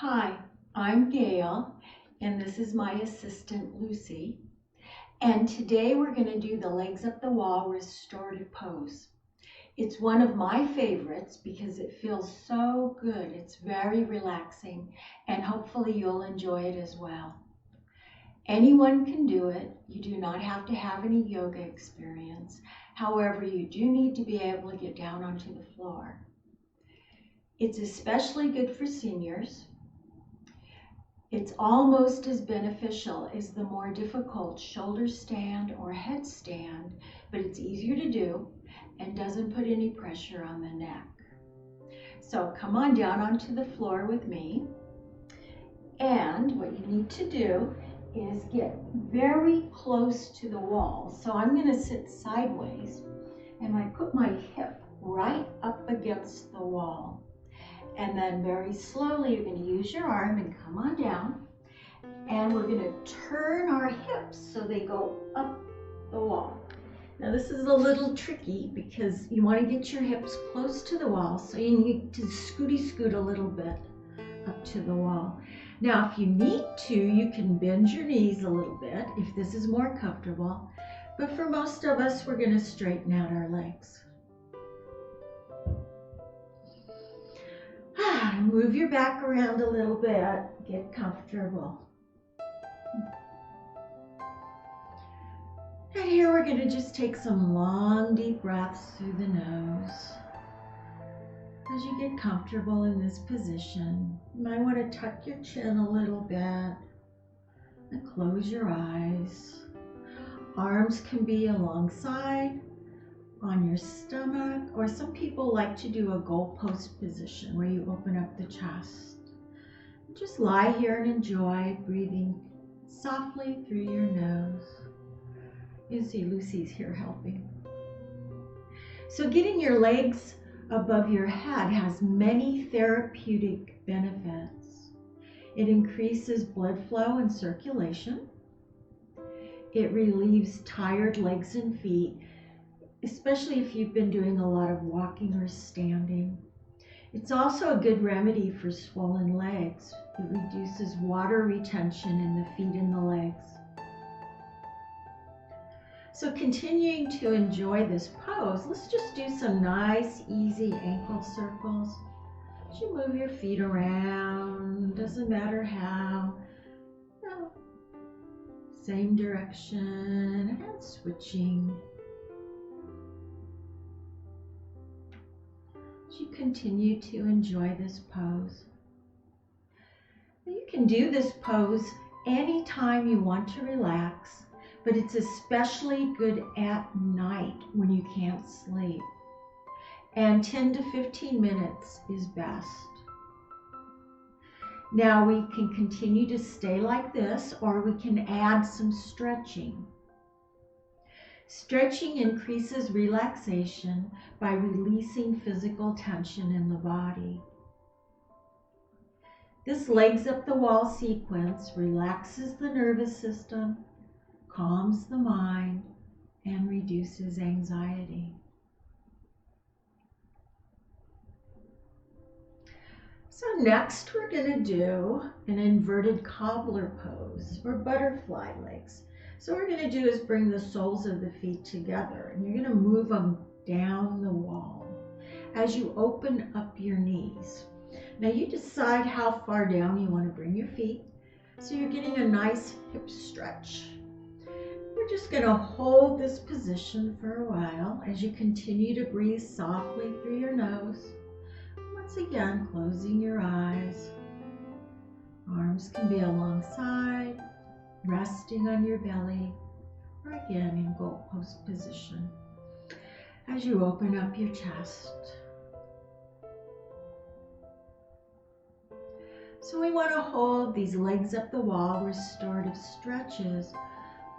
Hi, I'm Gail, and this is my assistant Lucy. And today we're going to do the legs up the wall restorative pose. It's one of my favorites because it feels so good. It's very relaxing, and hopefully you'll enjoy it as well. Anyone can do it. You do not have to have any yoga experience. However, you do need to be able to get down onto the floor. It's especially good for seniors. It's almost as beneficial as the more difficult shoulder stand or headstand, but it's easier to do and doesn't put any pressure on the neck. So come on down onto the floor with me. And what you need to do is get very close to the wall. So I'm going to sit sideways and I put my hip right up against the wall. And then very slowly, you're going to use your arm and come on down. And we're going to turn our hips so they go up the wall. Now this is a little tricky because you want to get your hips close to the wall. So you need to scoot a little bit up to the wall. Now if you need to, you can bend your knees a little bit if this is more comfortable. But for most of us, we're going to straighten out our legs. Move your back around a little bit, get comfortable. And here we're going to just take some long, deep breaths through the nose. As you get comfortable in this position, you might want to tuck your chin a little bit and close your eyes. Arms can be alongside, on your stomach, or some people like to do a goalpost position where you open up the chest. Just lie here and enjoy breathing softly through your nose. You see Lucy's here helping. So getting your legs above your head has many therapeutic benefits. It increases blood flow and circulation. It relieves tired legs and feet, especially if you've been doing a lot of walking or standing. It's also a good remedy for swollen legs. It reduces water retention in the feet and the legs. So continuing to enjoy this pose, let's just do some nice, easy ankle circles. As you move your feet around, doesn't matter how. No. Same direction and switching. You continue to enjoy this pose. You can do this pose anytime you want to relax, but it's especially good at night when you can't sleep. And 10 to 15 minutes is best. Now we can continue to stay like this, or we can add some stretching. Stretching increases relaxation by releasing physical tension in the body. This legs up the wall sequence relaxes the nervous system, calms the mind, and reduces anxiety. So next we're going to do an inverted cobbler pose or butterfly legs. So what we're going to do is bring the soles of the feet together, and you're going to move them down the wall as you open up your knees. Now you decide how far down you want to bring your feet, so you're getting a nice hip stretch. We're just going to hold this position for a while as you continue to breathe softly through your nose. Once again, closing your eyes. Arms can be alongside, resting on your belly, or again in goalpost position as you open up your chest. So we want to hold these legs up the wall restorative stretches,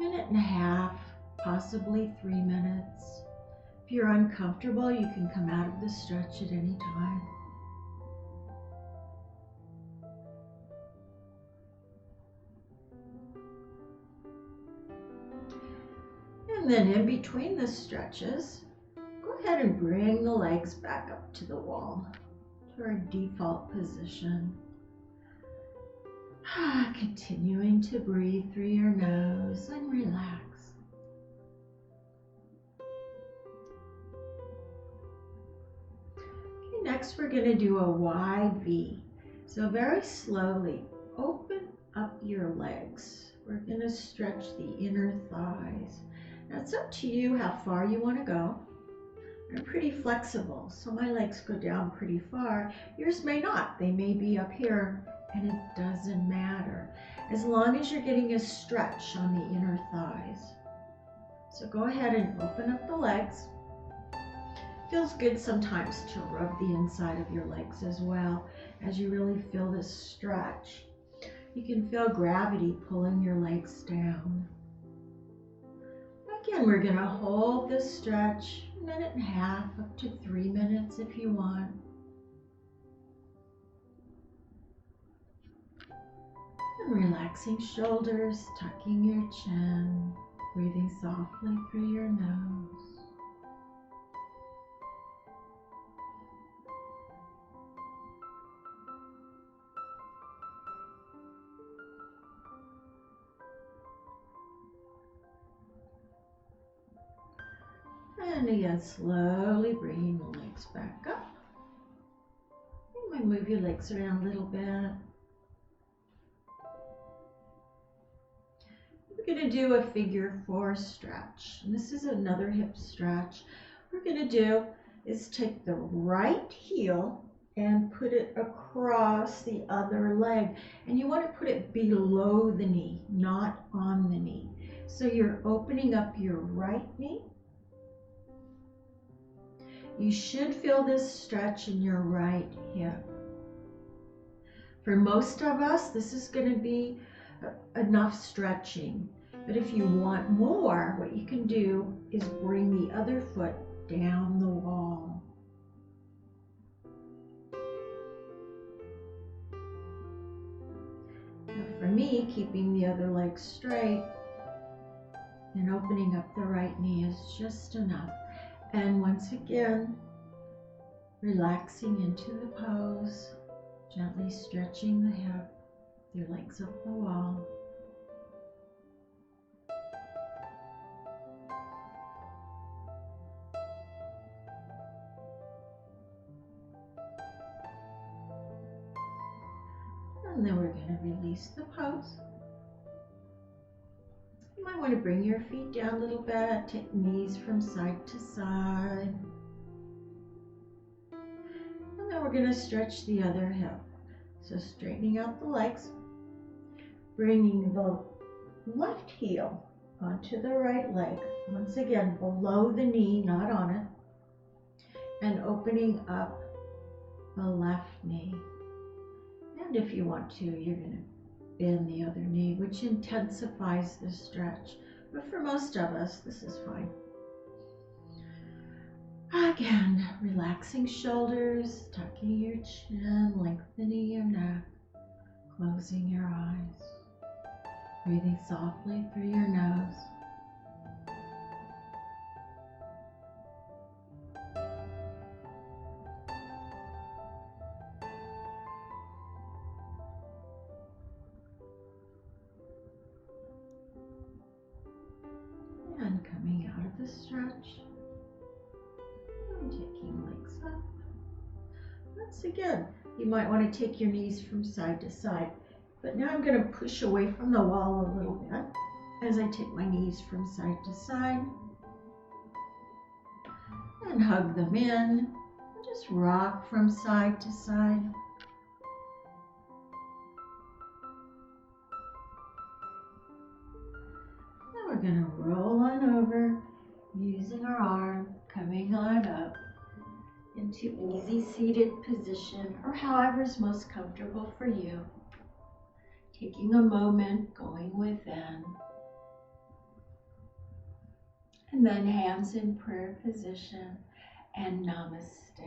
1.5 minutes, possibly 3 minutes. If you're uncomfortable, you can come out of the stretch at any time. And then in between the stretches, go ahead and bring the legs back up to the wall, to our default position. Continuing to breathe through your nose and relax. Okay, next we're going to do a wide V. So very slowly open up your legs. We're going to stretch the inner thighs. Now it's up to you how far you want to go. They're pretty flexible, so my legs go down pretty far. Yours may not. They may be up here, and it doesn't matter, as long as you're getting a stretch on the inner thighs. So go ahead and open up the legs. Feels good sometimes to rub the inside of your legs as well, as you really feel this stretch. You can feel gravity pulling your legs down. Again, we're going to hold this stretch a minute and a half, up to 3 minutes if you want. And relaxing shoulders, tucking your chin, breathing softly through your nose. And again, slowly bringing the legs back up. You might move your legs around a little bit. We're going to do a figure 4 stretch. And this is another hip stretch. What we're going to do is take the right heel and put it across the other leg. And you want to put it below the knee, not on the knee. So you're opening up your right knee. You should feel this stretch in your right hip. For most of us, this is going to be enough stretching. But if you want more, what you can do is bring the other foot down the wall. Now for me, keeping the other leg straight and opening up the right knee is just enough. And once again, relaxing into the pose, gently stretching the hip, your legs up the wall. And then we're going to release the pose. You might want to bring your feet down a little bit, take knees from side to side. And then we're going to stretch the other hip. So straightening out the legs, bringing the left heel onto the right leg. Once again, below the knee, not on it. And opening up the left knee. And if you want to, you're going to bend the other knee, which intensifies the stretch. But for most of us, this is fine. Again, relaxing shoulders, tucking your chin, lengthening your neck, closing your eyes, breathing softly through your nose. And coming out of the stretch, and taking legs up. Once again, you might want to take your knees from side to side, but now I'm going to push away from the wall a little bit as I take my knees from side to side and hug them in and just rock from side to side. Now we're going to roll on over using our arm, coming on up into easy seated position, or however is most comfortable for you. Taking a moment, going within. And then hands in prayer position and namaste.